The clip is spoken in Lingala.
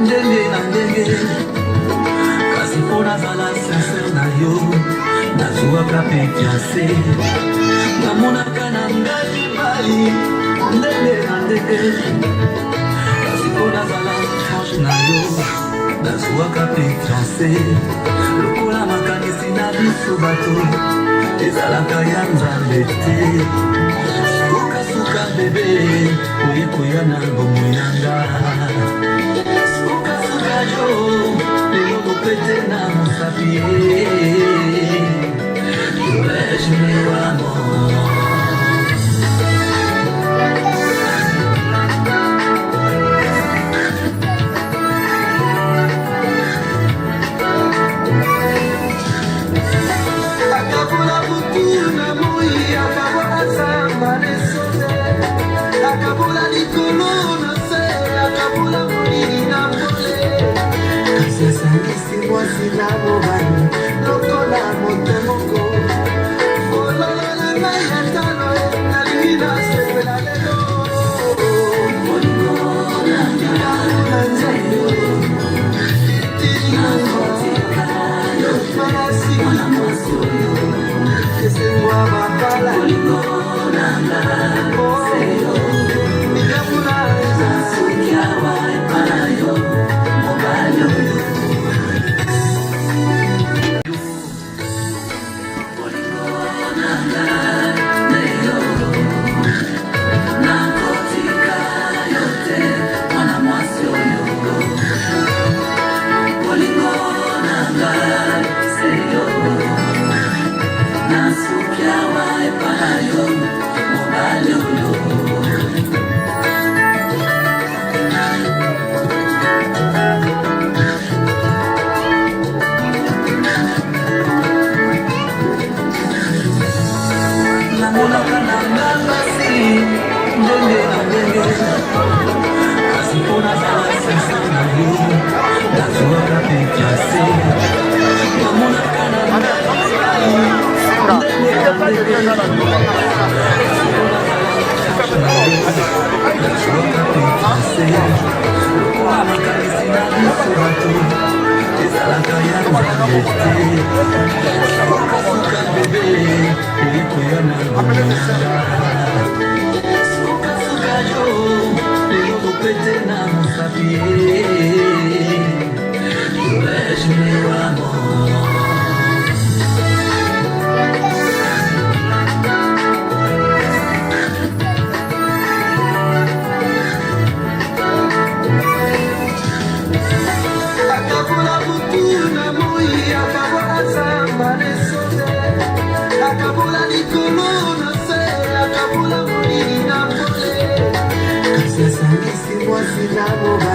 ndenge na ndenge kasi mpona zala sincere na yo nazwaka mpe fiance namonaka na ngai mibali ndenge na ndenge kasi mpona zala franche na yo nazwaka mpe fiance lokola makanisi na biso bato ezalaka ya nzambe te sukasuka bebe oyekoya na bomo yanga sukasuka jo lelo mopete na mosapi ejumewamo Sila mobali lokola motemoko ololola ngai ya talo nalingi nasepela lelo molingo na nzambe itiliaotika yopanasi na moso esengwa bakala molingo na ngai nikamuna eza sukiawa epana yo mobali oyo Sila